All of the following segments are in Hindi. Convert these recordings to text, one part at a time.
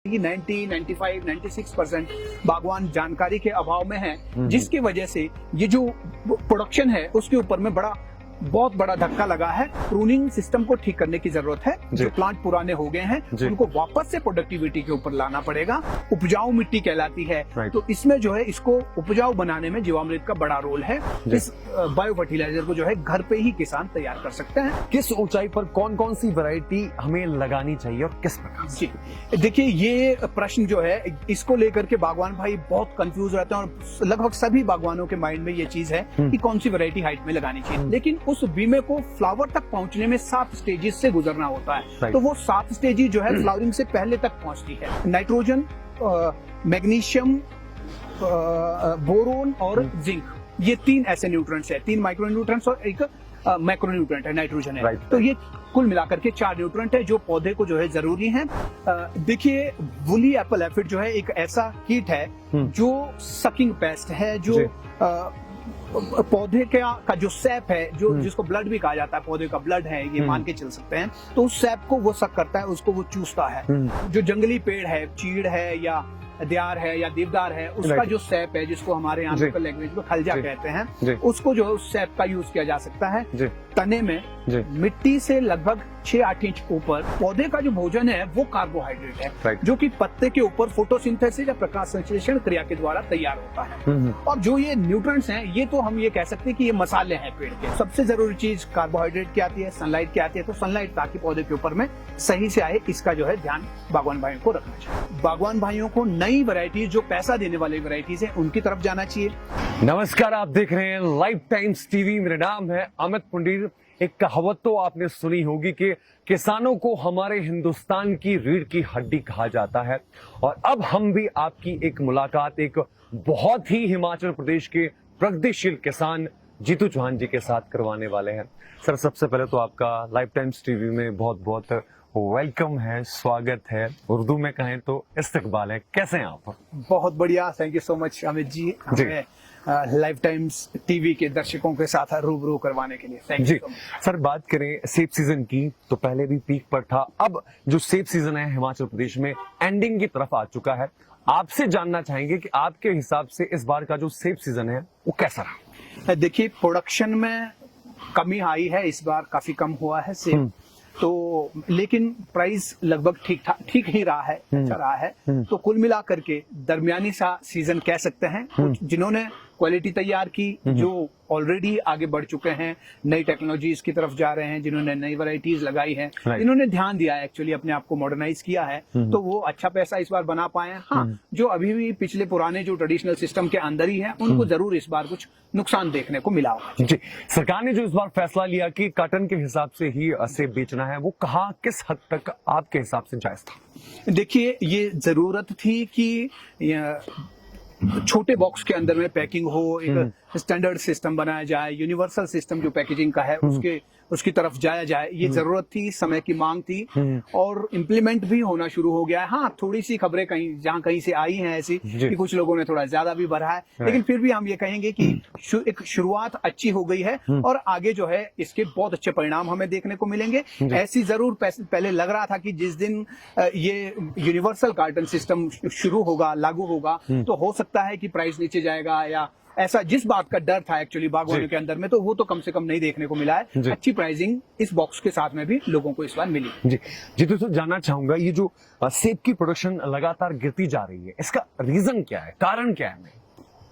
कि 90, 95, 96% बागवान जानकारी के अभाव में है, जिसकी वजह से ये जो प्रोडक्शन है उसके ऊपर में बहुत बड़ा धक्का लगा है। प्रूनिंग सिस्टम को ठीक करने की जरूरत है। जो प्लांट पुराने हो गए हैं उनको वापस से प्रोडक्टिविटी के ऊपर लाना पड़ेगा। उपजाऊ मिट्टी कहलाती है, तो इसमें जो है इसको उपजाऊ बनाने में जीवामृत का बड़ा रोल है। इस बायो फर्टिलाइजर को जो है घर पे ही किसान तैयार कर सकते हैं। किस ऊंचाई पर कौन कौन सी वैरायटी हमें लगानी चाहिए और किस प्रकार? जी देखिए, ये प्रश्न जो है इसको लेकर के बागवान भाई बहुत कंफ्यूज रहते हैं और लगभग सभी बागवानों के माइंड में ये चीज है कि कौन सी वैरायटी हाइट में लगानी चाहिए। लेकिन उस बीमे को फ्लावर तक पहुंचने में 7 स्टेजेस से गुजरना होता है। तो वो 7 स्टेजेस जो है फ्लावरिंग से पहले तक पहुंचती है। नाइट्रोजन, मैग्नीशियम, बोरोन और जिंक, ये 3 ऐसे न्यूट्रिएंट्स है। 3 माइक्रो न्यूट्रिएंट्स और एक मैक्रो न्यूट्रिएंट है, नाइट्रोजन है। तो ये कुल मिलाकर के 4 न्यूट्रिएंट है जो पौधे को जो है जरूरी है। देखिए, वुली एप्पल एफिड जो है एक ऐसा कीट है जो सकिंग पेस्ट है, जो पौधे का जो सैप है, जो जिसको ब्लड भी कहा जाता है, पौधे का ब्लड है ये मान के चल सकते हैं। तो उस सैप को वो सक करता है, उसको वो चूसता है। जो जंगली पेड़ है, चीड़ है या दियार है या देवदार है, उसका जो सैप है, जिसको हमारे यहाँ लोकल लैंग्वेज में खलजा कहते हैं, उसको जो है उस सैप का यूज किया जा सकता है। तने में मिट्टी से लगभग 6-8 इंच ऊपर पौधे का जो भोजन है वो कार्बोहाइड्रेट है, जो कि पत्ते के ऊपर फोटोसिंथेसिस या प्रकाश संश्लेषण क्रिया के द्वारा तैयार होता है। और जो ये न्यूट्रिएंट्स हैं, ये तो हम ये कह सकते हैं कि ये मसाले हैं पेड़ के। सबसे जरूरी चीज कार्बोहाइड्रेट की आती है, सनलाइट की आती है। तो सनलाइट ताकि पौधे के ऊपर में सही से आए, इसका जो है ध्यान बागवान भाइयों को रखना चाहिए। बागवान भाइयों को नई वैरायटीज, जो पैसा देने वाली वैरायटीज है, उनकी तरफ जाना चाहिए। नमस्कार, आप देख रहे हैं लाइफ टाइम्स टीवी। मेरा नाम है अमित पुंडीर। एक कहावत तो आपने सुनी होगी कि किसानों को हमारे हिंदुस्तान की रीढ़ की हड्डी कहा जाता है। और अब हम भी आपकी एक मुलाकात एक बहुत ही हिमाचल प्रदेश के प्रगतिशील किसान जीतू चौहान जी के साथ करवाने वाले हैं। सर, सबसे पहले तो आपका लाइफ टाइम्स टीवी में बहुत बहुत वेलकम है, स्वागत है। उर्दू में कहें तो इस्तकबाल है। कैसे हैं आप? बहुत बढ़िया, thank you so much Amit ji, हमें लाइफ टाइम्स टीवी के दर्शकों के साथ रूबरू करवाने के लिए थैंक यू। सर, बात करें सेब सीजन की, तो पहले भी पीक पर था। अब जो सेब सीजन है हिमाचल प्रदेश में एंडिंग की तरफ आ चुका है। आपसे जानना चाहेंगे कि आपके हिसाब से इस बार का जो सेब सीजन है वो कैसा रहा? देखिए, प्रोडक्शन में कमी आई है, इस बार काफी कम हुआ है सेब तो, लेकिन प्राइस लगभग ठीक ही रहा है, अच्छा रहा है। तो कुल मिलाकर के दरमियानी सा सीजन कह सकते हैं। जिन्होंने क्वालिटी तैयार की, जो ऑलरेडी आगे बढ़ चुके हैं, नई टेक्नोलॉजीज की तरफ जा रहे हैं, जिन्होंने नई वैरायटीज लगाई हैं, जिन्होंने ध्यान दिया है, एक्चुअली अपने आप को मॉडर्नाइज किया है, तो वो अच्छा पैसा इस बार बना पाए हैं। हाँ, जो अभी भी पिछले पुराने जो ट्रेडिशनल सिस्टम के अंदर ही है, उनको जरूर इस बार कुछ नुकसान देखने को मिला होगा। जी, सरकार ने जो इस बार फैसला लिया कि कॉटन के हिसाब से ही सेब बेचना है, वो कहाँ किस हद तक आपके हिसाब से जायज था? देखिए, ये जरूरत थी कि छोटे बॉक्स के अंदर में पैकिंग हो, एक स्टैंडर्ड सिस्टम बनाया जाए, यूनिवर्सल सिस्टम जो पैकेजिंग का है उसकी तरफ जाया जाए। ये जरूरत थी, समय की मांग थी और इम्प्लीमेंट भी होना शुरू हो गया है। हाँ, थोड़ी सी खबरें कहीं से आई हैं ऐसी कि कुछ लोगों ने थोड़ा ज्यादा भी बढ़ा है, लेकिन फिर भी हम ये कहेंगे कि एक शुरुआत अच्छी हो गई है और आगे जो है इसके बहुत अच्छे परिणाम हमें देखने को मिलेंगे। ऐसी जरूर पहले लग रहा था कि जिस दिन ये यूनिवर्सल कार्टन सिस्टम शुरू होगा, लागू होगा, तो हो सकता है कि प्राइस नीचे जाएगा, या ऐसा जिस बात का डर था एक्चुअली बागवानों के अंदर में, तो वो तो कम से कम नहीं देखने को मिला है। अच्छी प्राइसिंग इस बॉक्स के साथ में भी लोगों को इस बार मिली। जी तो जानना चाहूंगा, ये जो सेब की प्रोडक्शन लगातार गिरती जा रही है, इसका रीजन क्या है, कारण क्या है?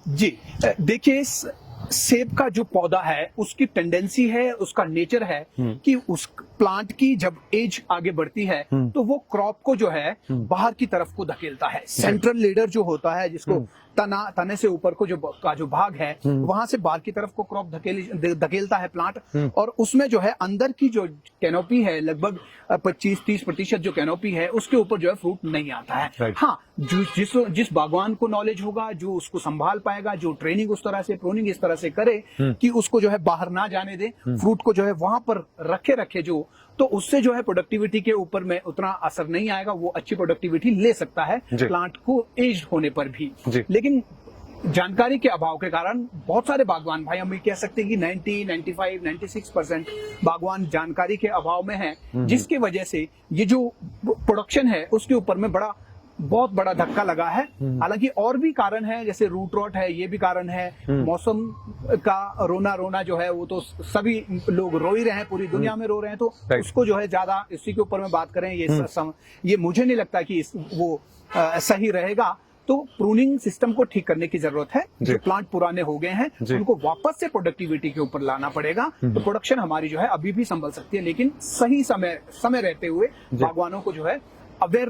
जी देखिए, सेब का जो पौधा है उसकी टेंडेंसी है, उसका नेचर है कि उस प्लांट की जब एज आगे बढ़ती है तो वो क्रॉप को जो है बाहर की तरफ को धकेलता है। सेंट्रल लीडर जो होता है, जिसको तने से ऊपर को जो भाग है, वहां से बाहर की तरफ को क्रॉप धकेलता है प्लांट, और उसमें जो है अंदर की जो कैनोपी है, लगभग 25-30% जो कैनोपी है, उसके ऊपर जो है फ्रूट नहीं आता है। हाँ, जिस बागवान को नॉलेज होगा, जो उसको संभाल पाएगा, जो ट्रेनिंग उस तरह से, प्रूनिंग इस तरह से करे कि उसको जो है बाहर ना जाने दे, फ्रूट को जो है वहां पर रखे जो, तो उससे जो है प्रोडक्टिविटी के ऊपर में उतना असर नहीं आएगा। वो अच्छी प्रोडक्टिविटी ले सकता है प्लांट को एज होने पर भी। लेकिन जानकारी के अभाव के कारण बहुत सारे बागवान भाई, हम ये कह सकते हैं कि 90, 95, 96% बागवान जानकारी के अभाव में है, जिसकी वजह से ये जो प्रोडक्शन है उसके ऊपर में बहुत बड़ा धक्का लगा है। हालांकि और भी कारण है, जैसे रूट रॉट है, ये भी कारण है। मौसम का रोना जो है वो तो सभी लोग रो ही रहे हैं, पूरी दुनिया में रो रहे हैं, तो उसको जो है ज्यादा इसी के ऊपर में बात करें ये मुझे नहीं लगता कि वो सही रहेगा। तो प्रूनिंग सिस्टम को ठीक करने की जरूरत है। जो प्लांट पुराने हो गए हैं उनको वापस से प्रोडक्टिविटी के ऊपर लाना पड़ेगा, तो प्रोडक्शन हमारी जो है अभी भी संभल सकती है, लेकिन सही समय रहते हुए बागवानों को जो है अवेयर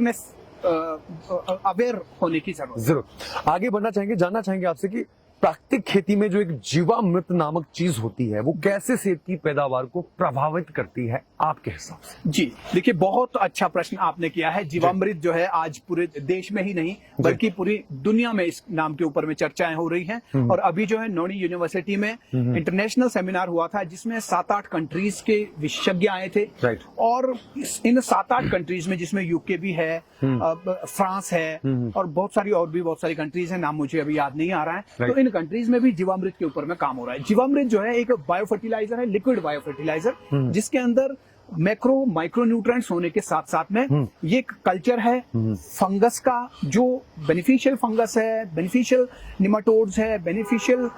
होने की जरूर। आगे बढ़ना चाहेंगे, जानना चाहेंगे आपसे कि प्राकृतिक खेती में जो एक जीवामृत नामक चीज होती है वो कैसे सेब की पैदावार को प्रभावित करती है आपके हिसाब से? जी देखिए, बहुत अच्छा प्रश्न आपने किया है। जीवामृत जो है आज पूरे देश में ही नहीं बल्कि पूरी दुनिया में इस नाम के ऊपर में चर्चाएं हो रही हैं। और अभी जो है नोनी यूनिवर्सिटी में इंटरनेशनल सेमिनार हुआ था जिसमें 7-8 कंट्रीज के विशेषज्ञ आए थे। और इन 7-8 कंट्रीज में, जिसमें यूके भी है, फ्रांस है और बहुत सारी कंट्रीज हैं, नाम मुझे अभी याद नहीं आ रहा है, तो इन कंट्रीज में भी जीवामृत के ऊपर में काम हो रहा है। जीवामृत जो है एक बायो फर्टिलाइजर है, लिक्विड बायो फर्टिलाइजर, जिसके अंदर मैक्रो माइक्रो न्यूट्रिएंट्स होने के साथ साथ में ये एक कल्चर है फंगस का, जो बेनिफिशियल फंगस है, बेनिफिशियल निमाटोड्स है, बेनिफिशियल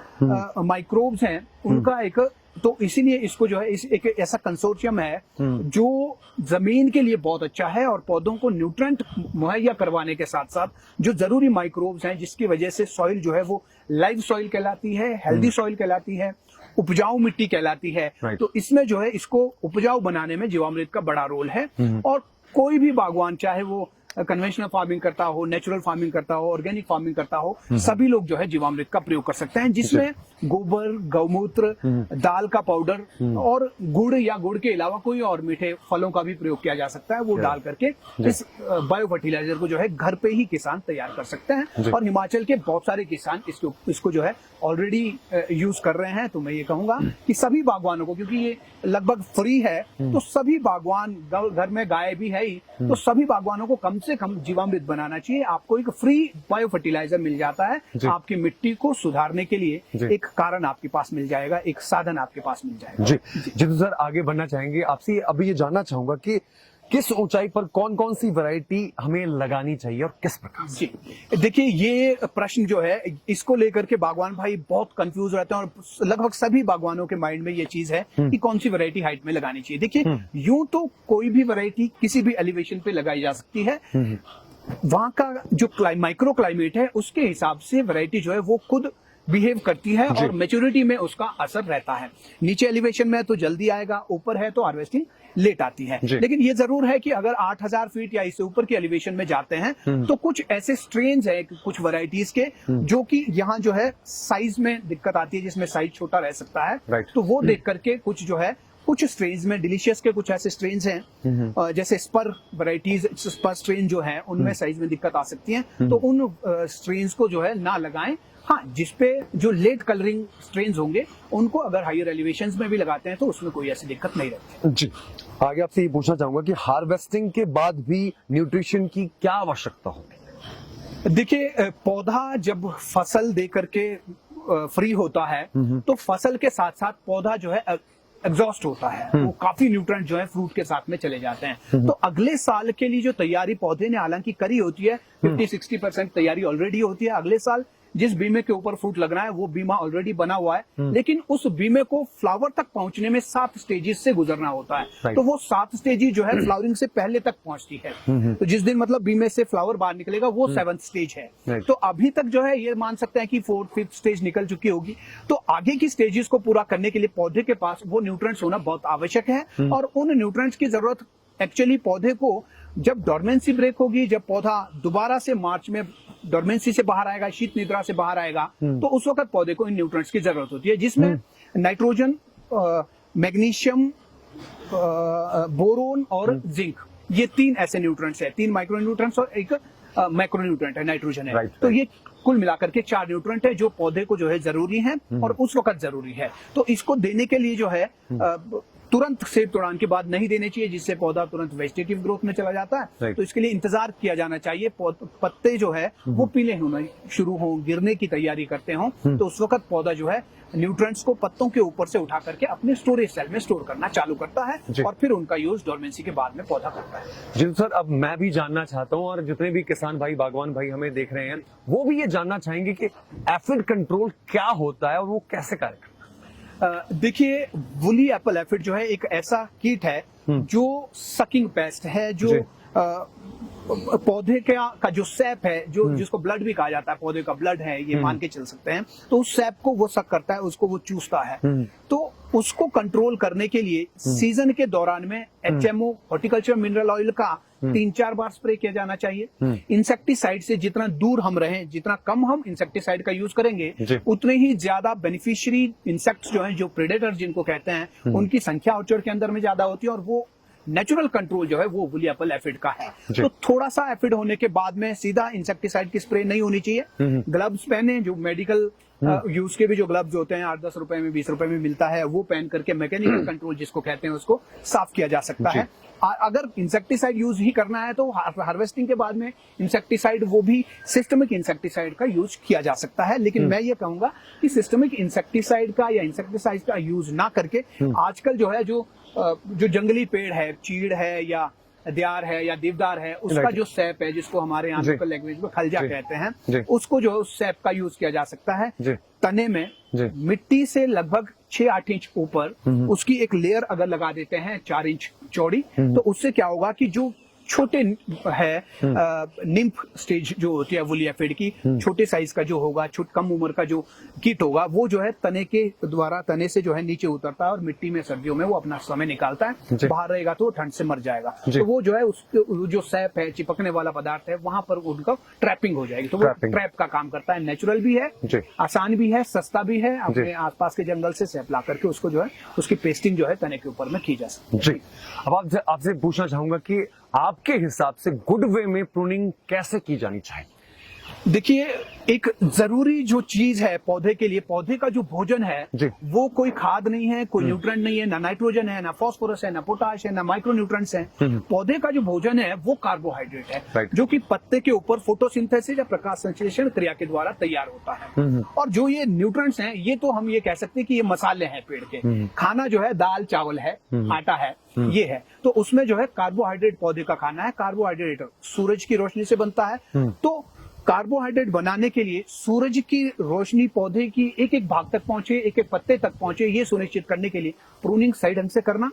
माइक्रोब्स हैं, उनका एक, तो इसीलिए इसको जो है एक ऐसा कंसोर्शियम है जो जमीन के लिए बहुत अच्छा है और पौधों को न्यूट्रिएंट मुहैया करवाने के साथ साथ जो जरूरी माइक्रोब्स हैं, जिसकी वजह से सॉइल जो है वो लाइव सॉइल कहलाती है, हेल्दी सॉइल कहलाती है, उपजाऊ मिट्टी कहलाती है। तो इसमें जो है इसको उपजाऊ बनाने में जीवामृत का बड़ा रोल है। और कोई भी बागवान, चाहे वो कन्वेंशनल फार्मिंग करता हो, नेचुरल फार्मिंग करता हो, ऑर्गेनिक फार्मिंग करता हो, सभी लोग जो है जीवामृत का प्रयोग कर सकते हैं, जिसमें गोबर, गौमूत्र, दाल का पाउडर और गुड़ या गुड़ के अलावा कोई और मीठे फलों का भी प्रयोग किया जा सकता है। वो डाल करके इस बायो फर्टिलाइजर को जो है घर पे ही किसान तैयार कर सकते हैं। और हिमाचल के बहुत सारे किसान इसको जो है ऑलरेडी यूज कर रहे हैं। तो मैं ये कहूंगा कि सभी बागवानों को, क्योंकि ये लगभग फ्री है, तो सभी बागवान, घर में गाय भी है ही, तो सभी बागवानों को कम से कम जीवामृत बनाना चाहिए। आपको एक फ्री बायो फर्टिलाइजर मिल जाता है, आपकी मिट्टी को सुधारने के लिए एक कारण आपके पास मिल जाएगा, एक साधन आपके पास मिल जाएगा। जी तो सर आगे बढ़ना चाहेंगे, आपसे अभी ये जानना चाहूंगा कि किस ऊंचाई पर कौन कौन सी वैरायटी हमें लगानी चाहिए और किस प्रकार? जी देखिए, ये प्रश्न जो है इसको लेकर के बागवान भाई बहुत कंफ्यूज रहते हैं और लगभग सभी बागवानों के माइंड में ये चीज है कि कौन सी वैरायटी हाइट में लगानी चाहिए। देखिए, यूं तो कोई भी वैरायटी किसी भी एलिवेशन पे लगाई जा सकती है। वहां का जो माइक्रो क्लाइमेट है उसके हिसाब से वैरायटी जो है वो खुद बिहेव करती है और मैच्योरिटी में उसका असर रहता है। नीचे एलिवेशन में तो जल्दी आएगा, ऊपर है तो हार्वेस्टिंग लेट आती है। लेकिन ये जरूर है कि अगर 8000 फीट या इससे ऊपर की एलिवेशन में जाते हैं तो कुछ ऐसे स्ट्रेन्स है कुछ वैरायटीज के जो कि यहाँ जो है साइज में दिक्कत आती है, जिसमें साइज छोटा रह सकता है। तो वो देख करके कुछ जो है कुछ स्ट्रेन्स में डिलीशियस के कुछ ऐसे स्ट्रेन्स हैं, जैसे स्पर वैरायटीज, स्पर स्ट्रेन जो है उनमें साइज में दिक्कत आ सकती है, तो उन स्ट्रेन्स को जो है ना लगाएं। हाँ, जिसपे जो लेट कलरिंग स्ट्रेन्स होंगे उनको अगर हायर एलिवेशंस में भी लगाते हैं तो उसमें कोई ऐसी दिक्कत नहीं रहती। जी आगे आपसे ये पूछना चाहूंगा कि हार्वेस्टिंग के बाद भी न्यूट्रिशन की क्या आवश्यकता होगी? देखिए, पौधा जब फसल दे करके फ्री होता है तो फसल के साथ साथ पौधा जो है एग्जॉस्ट होता है, वो काफी न्यूट्रिएंट जो है फ्रूट के साथ में चले जाते हैं। तो अगले साल के लिए जो तैयारी पौधे ने हालांकि करी होती है, 50-60% तैयारी ऑलरेडी होती है। अगले साल जिस बीमे के ऊपर फ्रूट लगना है वो बीमा ऑलरेडी बना हुआ है, लेकिन उस बीमे को फ्लावर तक पहुंचने में 7 स्टेजेस से गुजरना होता है। तो वो 7 स्टेजेस जो है फ्लावरिंग से पहले तक पहुंचती है। तो जिस दिन मतलब बीमे से फ्लावर बाहर निकलेगा वो 7th स्टेज है। तो अभी तक जो है ये मान सकते हैं कि 4th-5th स्टेज निकल चुकी होगी। तो आगे की स्टेजेस को पूरा करने के लिए पौधे के पास वो न्यूट्रिएंट्स होना बहुत आवश्यक है। और उन न्यूट्रिएंट्स की जरूरत एक्चुअली पौधे को जब डोरमेंसी ब्रेक होगी, जब पौधा दोबारा से मार्च में डोरमेंसी से बाहर आएगा, शीत निद्रा से बाहर आएगा, तो उस वक्त पौधे को इन न्यूट्रिएंट्स की जरूरत होती है, जिसमें नाइट्रोजन, मैग्नीशियम, बोरोन और जिंक, ये 3 ऐसे न्यूट्रिएंट्स है। 3 माइक्रो न्यूट्रिएंट्स और एक मैक्रो न्यूट्रिएंट है, नाइट्रोजन है। तो ये कुल मिलाकर के 4 न्यूट्रिएंट है जो पौधे को जो है जरूरी है और उस वक्त जरूरी है। तो इसको देने के लिए जो है तुरंत सेब तोड़ाने के बाद नहीं देने चाहिए, जिससे पौधा तुरंत वेजिटेटिव ग्रोथ में चला जाता है। Right. तो इसके लिए इंतजार किया जाना चाहिए, पत्ते जो है वो पीले होने शुरू हो, गिरने की तैयारी करते हो, तो उस वक्त पौधा जो है न्यूट्रिएंट्स को पत्तों के ऊपर से उठा करके अपने स्टोरेज सेल में स्टोर करना चालू करता है और फिर उनका यूज डोरमेंसी के बाद में पौधा करता है। जी सर, अब मैं भी जानना चाहता हूँ और जितने भी किसान भाई, बागवान भाई हमें देख रहे हैं, वो भी ये जानना चाहेंगे कि एफिड कंट्रोल क्या होता है और वो कैसे कार्य करता है। देखिए, वुली एप्पल एफिड जो है एक ऐसा कीट है जो सकिंग पेस्ट है, जो पौधे का जो सैप है, जो जिसको ब्लड भी कहा जाता है, पौधे का ब्लड है ये मान के चल सकते हैं, तो उस सैप को वो सक करता है, उसको वो चूसता है। तो उसको कंट्रोल करने के लिए सीजन के दौरान में HMO हॉर्टिकल्चर मिनरल ऑयल का 3-4 बार स्प्रे किया जाना चाहिए। इंसेक्टिसाइड से जितना दूर हम रहें, जितना कम हम इंसेक्टिसाइड का यूज करेंगे, उतने ही ज्यादा बेनिफिशियरी इंसेक्ट्स जो हैं, जो प्रेडेटर जिनको कहते हैं, उनकी संख्या ऑर्चर्ड के अंदर में ज्यादा होती है और वो नेचुरल कंट्रोल जो है वो वुली एप्पल एफिड का है। तो थोड़ा सा एफिड होने के बाद में सीधा इंसेक्टिसाइड की स्प्रे नहीं होनी चाहिए। ग्लव्स पहने, जो मेडिकल यूज के भी जो ग्लव्स होते हैं 8-10 रुपए में, 20 रुपए में मिलता है, वो पहन करके मैकेनिकल कंट्रोल जिसको कहते हैं उसको साफ किया जा सकता है। अगर इंसेक्टिसाइड यूज ही करना है तो हार्वेस्टिंग के बाद में इंसेक्टिसाइड, वो भी सिस्टमिक इंसेक्टिसाइड का यूज किया जा सकता है। लेकिन मैं ये कहूंगा कि सिस्टमिक इंसेक्टिसाइड का या इंसेक्टिसाइड का यूज ना करके आजकल जो है जो जंगली पेड़ है, चीड़ है या दियार है या देवदार है, उसका जो सैप है, जिसको हमारे यहाँ लोकल लैंग्वेज में खलजा कहते हैं, उसको जो है उस सैप का यूज किया जा सकता है। तने में मिट्टी से लगभग 6-8 इंच ऊपर उसकी एक लेयर अगर लगा देते हैं 4 इंच चौड़ी, तो उससे क्या होगा कि जो छोटे है निम्फ स्टेज जो होती है वुली एफिड की, छोटे साइज का जो होगा, कम उम्र का जो कीट होगा, वो जो है तने के द्वारा, तने से जो है नीचे उतरता है और मिट्टी में सर्दियों में वो अपना समय निकालता है। बाहर रहेगा तो ठंड से मर जाएगा, तो वो जो है उसके जो सैप है, चिपकने वाला पदार्थ है, वहां पर उनका ट्रैपिंग हो जाएगी। तो वो ट्रैप का काम करता है। नेचुरल भी है, आसान भी है, सस्ता भी है। अपने आसपास के जंगल से सैप ला करके उसको जो है उसकी पेस्टिंग जो है तने के ऊपर में की जा सकती है। अब आपसे पूछना चाहूंगा कि आपके हिसाब से गुड वे में प्रूनिंग कैसे की जानी चाहिए? देखिए, एक जरूरी जो चीज है पौधे के लिए, पौधे का जो भोजन है वो कोई खाद नहीं है, कोई न्यूट्रिएंट नहीं है, ना नाइट्रोजन है, ना फास्फोरस है, ना पोटाश है, ना माइक्रो न्यूट्रिएंट्स हैं। पौधे का जो भोजन है वो कार्बोहाइड्रेट है, जो कि पत्ते के ऊपर फोटोसिंथेसिस या प्रकाश संश्लेषण क्रिया के द्वारा तैयार होता है। और जो ये न्यूट्रिएंट्स हैं, ये तो हम ये कह सकते हैं कि ये मसाले हैं पेड़ के। खाना जो है दाल चावल है, आटा है, ये है, तो उसमें जो है कार्बोहाइड्रेट पौधे का खाना है। कार्बोहाइड्रेट सूरज की रोशनी से बनता है। तो कार्बोहाइड्रेट बनाने के लिए सूरज की रोशनी पौधे की एक एक भाग तक पहुंचे, एक एक पत्ते तक पहुंचे, ये सुनिश्चित करने के लिए प्रूनिंग सही ढंग से करना।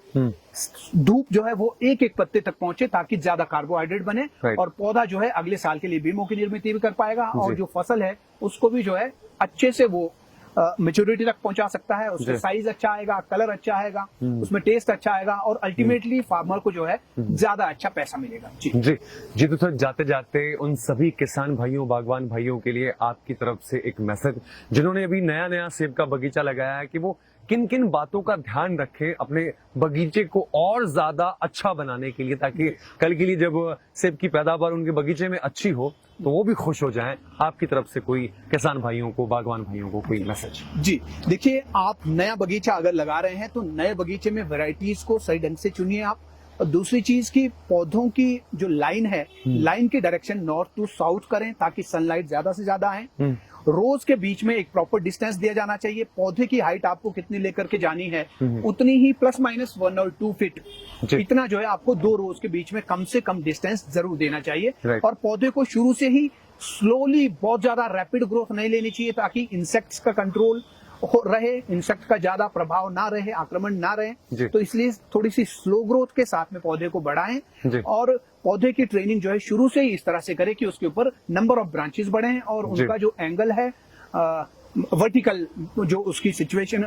धूप जो है वो एक एक पत्ते तक पहुंचे ताकि ज्यादा कार्बोहाइड्रेट बने और पौधा जो है अगले साल के लिए बीमों की निर्मित भी कर पाएगा और जो फसल है उसको भी जो है अच्छे से वो मेच्योरिटी तक पहुंचा सकता है। उसका साइज अच्छा आएगा, कलर अच्छा आएगा, उसमें टेस्ट अच्छा आएगा और अल्टीमेटली फार्मर को जो है ज्यादा अच्छा पैसा मिलेगा। जी तो सर, जाते जाते उन सभी किसान भाइयों, बागवान भाइयों के लिए आपकी तरफ से एक मैसेज, जिन्होंने अभी नया नया सेब का बगीचा लगाया है, कि वो किन किन बातों का ध्यान रखें अपने बगीचे को और ज्यादा अच्छा बनाने के लिए, ताकि कल के लिए जब सेब की पैदावार उनके बगीचे में अच्छी हो तो वो भी खुश हो जाएं। आपकी तरफ से कोई किसान भाइयों को, बागवान भाइयों को कोई मैसेज? जी देखिए, आप नया बगीचा अगर लगा रहे हैं तो नए बगीचे में वैरायटीज को सही ढंग से चुनिए आप। और दूसरी चीज की पौधों की जो लाइन है, लाइन की डायरेक्शन नॉर्थ टू साउथ करें ताकि सनलाइट ज्यादा से ज्यादा आए। रोज के बीच में एक प्रॉपर डिस्टेंस दिया जाना चाहिए। पौधे की हाइट आपको कितनी लेकर के जानी है, उतनी ही ±1 और 2 फीट, इतना जो है आपको 2 रोज के बीच में कम से कम डिस्टेंस जरूर देना चाहिए। और पौधे को शुरू से ही स्लोली, बहुत ज्यादा रैपिड ग्रोथ नहीं लेनी चाहिए ताकि इंसेक्ट्स का कंट्रोल रहे, इंसेक्ट का ज्यादा प्रभाव ना रहे, आक्रमण ना रहे। तो इसलिए थोड़ी सी स्लो ग्रोथ के साथ में पौधे को बढ़ाएं और पौधे की ट्रेनिंग जो है शुरू से ही इस तरह से करें कि उसके ऊपर नंबर ऑफ ब्रांचेस बढ़े और उनका जो एंगल है, वर्टिकल जो उसकी सिचुएशन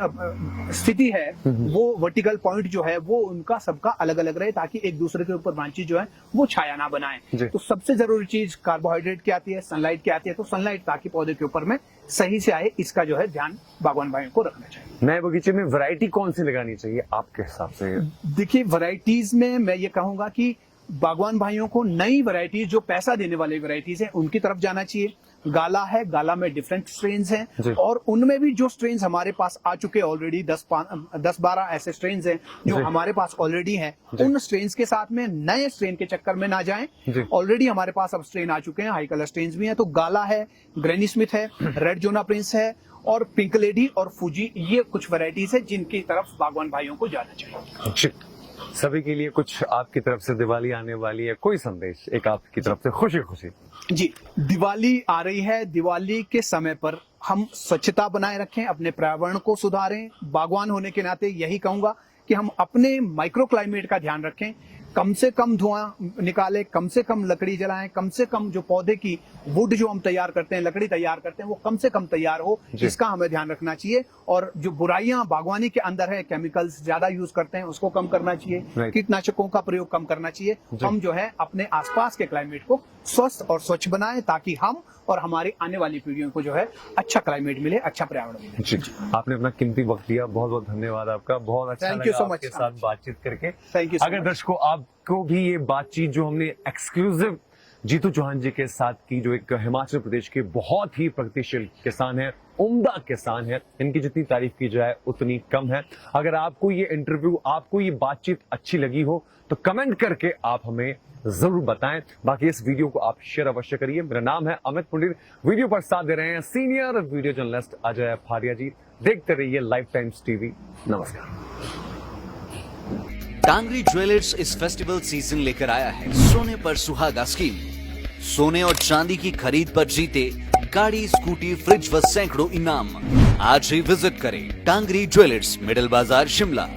स्थिति है, वो वर्टिकल पॉइंट जो है वो उनका सबका अलग अलग रहे ताकि एक दूसरे के ऊपर ब्रांचेस जो है वो छाया ना बनाए। तो सबसे जरूरी चीज कार्बोहाइड्रेट की आती है, सनलाइट की आती है। तो सनलाइट ताकि पौधे के ऊपर में सही से आए, इसका जो है ध्यान बागवान भाइयों को रखना चाहिए। नए बगीचे में वैरायटी कौन सी लगानी चाहिए आपके हिसाब से? देखिए, वैरायटीज में मैं ये कहूंगा कि बागवान भाइयों को नई वैरायटी जो पैसा देने वाली वैरायटीज है उनकी तरफ जाना चाहिए। गाला है, गाला में डिफरेंट स्ट्रेन्स हैं और उनमें भी जो स्ट्रेन्स हमारे पास आ चुके ऑलरेडी 10-12 ऐसे स्ट्रेन्स हैं जो हमारे पास ऑलरेडी हैं, उन स्ट्रेन्स के साथ में नए स्ट्रेन के चक्कर में ना जाएं। ऑलरेडी हमारे पास अब स्ट्रेन आ चुके हैं, हाई कलर स्ट्रेन्स भी हैं। तो गाला है, ग्रैनी स्मिथ है, रेड जोना प्रिंस है और पिंक लेडी और फूजी, ये कुछ वैरायटीज है जिनकी तरफ बागवान भाइयों को जाना चाहिए। सभी के लिए कुछ आपकी तरफ से दिवाली आने वाली है, कोई संदेश एक आपकी तरफ से खुशी खुशी? जी, दिवाली आ रही है। दिवाली के समय पर हम स्वच्छता बनाए रखें, अपने पर्यावरण को सुधारें। बागवान होने के नाते यही कहूंगा कि हम अपने माइक्रो क्लाइमेट का ध्यान रखें, कम से कम धुआं निकालें, कम से कम लकड़ी जलाएं, कम से कम जो पौधे की वुड जो हम तैयार करते हैं, लकड़ी तैयार करते हैं, वो कम से कम तैयार हो, इसका हमें ध्यान रखना चाहिए। और जो बुराइयां बागवानी के अंदर है, केमिकल्स ज्यादा यूज करते हैं, उसको कम करना चाहिए, कीटनाशकों का प्रयोग कम करना चाहिए। हम जो है अपने आसपास के क्लाइमेट को स्वस्थ और स्वच्छ बनाएं ताकि हम और हमारी आने वाली पीढ़ियों को जो है अच्छा क्लाइमेट मिले, अच्छा पर्यावरण मिले। जी, आपने अपना कीमती वक्त दिया, बहुत बहुत धन्यवाद आपका। बहुत अच्छा लगा आपके साथ बातचीत करके। Thank you. अगर दर्शकों आपको भी ये बातचीत जो हमने एक्सक्लूसिव जीतू चौहान जी के साथ की, जो एक हिमाचल प्रदेश के बहुत ही प्रगतिशील किसान है, उम्दा किसान है, इनकी जितनी तारीफ की जाए उतनी कम है। अगर आपको ये इंटरव्यू, आपको ये बातचीत अच्छी लगी हो तो कमेंट करके आप हमें जरूर बताएं। बाकी इस वीडियो को आप शेयर अवश्य करिए। मेरा नाम है अमित पुंडीर, वीडियो पर साथ दे रहे हैं senior video journalist Ajay Faria ji. देखते रहिए लाइफ टाइम्स टीवी। नमस्कार। टांगरी ज्वेलर्स इस फेस्टिवल सीजन लेकर आया है सोने पर सुहागा स्कीम। सोने और चांदी की खरीद पर जीते गाड़ी, स्कूटी, फ्रिज व सैकड़ों इनाम। आज ही विजिट करें टांगरी ज्वेलर्स, मिडल बाजार, शिमला।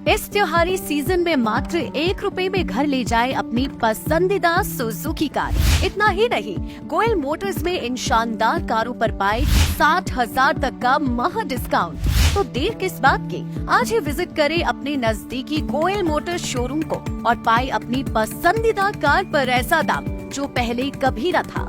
इस त्योहारी सीजन में मात्र 1 रुपए में घर ले जाए अपनी पसंदीदा सुजुकी कार। इतना ही नहीं, गोयल मोटर्स में इन शानदार कारों पर पाए 60,000 तक का महा डिस्काउंट। तो देर किस बात की, आज ही विजिट करें अपने नजदीकी गोयल मोटर्स शोरूम को और पाए अपनी पसंदीदा कार पर ऐसा दाम जो पहले कभी न था।